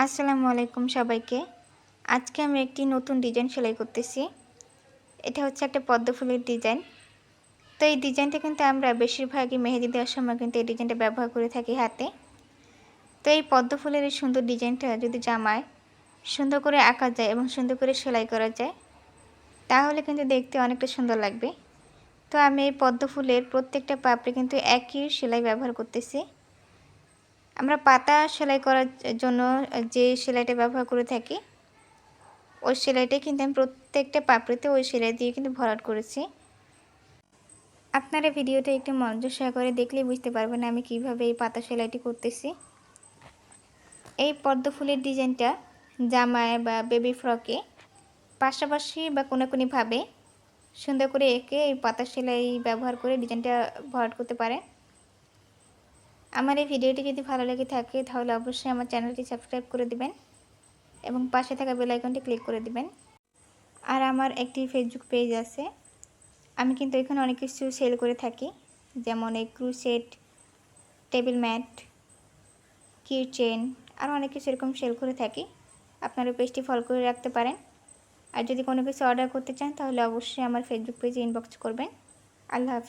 আসসালামু আলাইকুম সবাইকে। আজকে আমি একটি নতুন ডিজাইন সেলাই করতেছি। এটা হচ্ছে একটা পদ্ম ফুলের ডিজাইন। তো এই ডিজাইনটা কিন্তু আমরা বেশিরভাগই মেহেদি দেওয়ার সময় কিন্তু এই ডিজাইনটা ব্যবহার করে থাকি হাতে। তো এই পদ্ম ফুলের এই সুন্দর ডিজাইনটা যদি জামায় সুন্দর করে আঁকা যায় এবং সুন্দর করে সেলাই করা যায়, তাহলে কিন্তু দেখতে অনেকটা সুন্দর লাগবে। তো আমি এই পদ্ম ফুলের প্রত্যেকটা পাপড়ি কিন্তু একই সেলাই ব্যবহার করতেছি। আমরা পাতা সেলাই করার জন্য যে সেলাইটা ব্যবহার করে থাকি, ওই সেলাইটাই কিন্তু আমি প্রত্যেকটা পাপড়িতে ওই সেলাই দিয়ে কিন্তু ভরাট করেছি। আপনারা ভিডিওটা একটু মনোযোগ সহকারে দেখলেই বুঝতে পারবেন আমি কিভাবে এই পাতা সেলাইটি করতেছি। এই পদ্ম ফুলের ডিজাইনটা জামায় বা বেবি ফ্রকে পাশাপাশি বা কোনাকুনিভাবে সুন্দর করে এঁকে এই পাতা সেলাই ব্যবহার করে ডিজাইনটা ভরাট করতে পারেন। আমার এই ভিডিওটি যদি ভালো লেগে থাকে তাহলে অবশ্যই আমার চ্যানেলটি সাবস্ক্রাইব করে দিবেন এবং পাশে থাকা বেল আইকনটি ক্লিক করে দিবেন। আর আমার একটি ফেসবুক পেজ আছে, আমি কিন্তু এখানে অনেক কিছু সেল করে থাকি, যেমন এই ক্রুসেট, টেবিল ম্যাট, কিচেন আর অনেক কিছু এরকম সেল করে থাকি। আপনারা পেজটি ফলো করে রাখতে পারেন। আর যদি কোনো কিছু অর্ডার করতে চান তাহলে অবশ্যই আমার ফেসবুক পেজে ইনবক্স করবেন। আল্লাহ হাফেজ।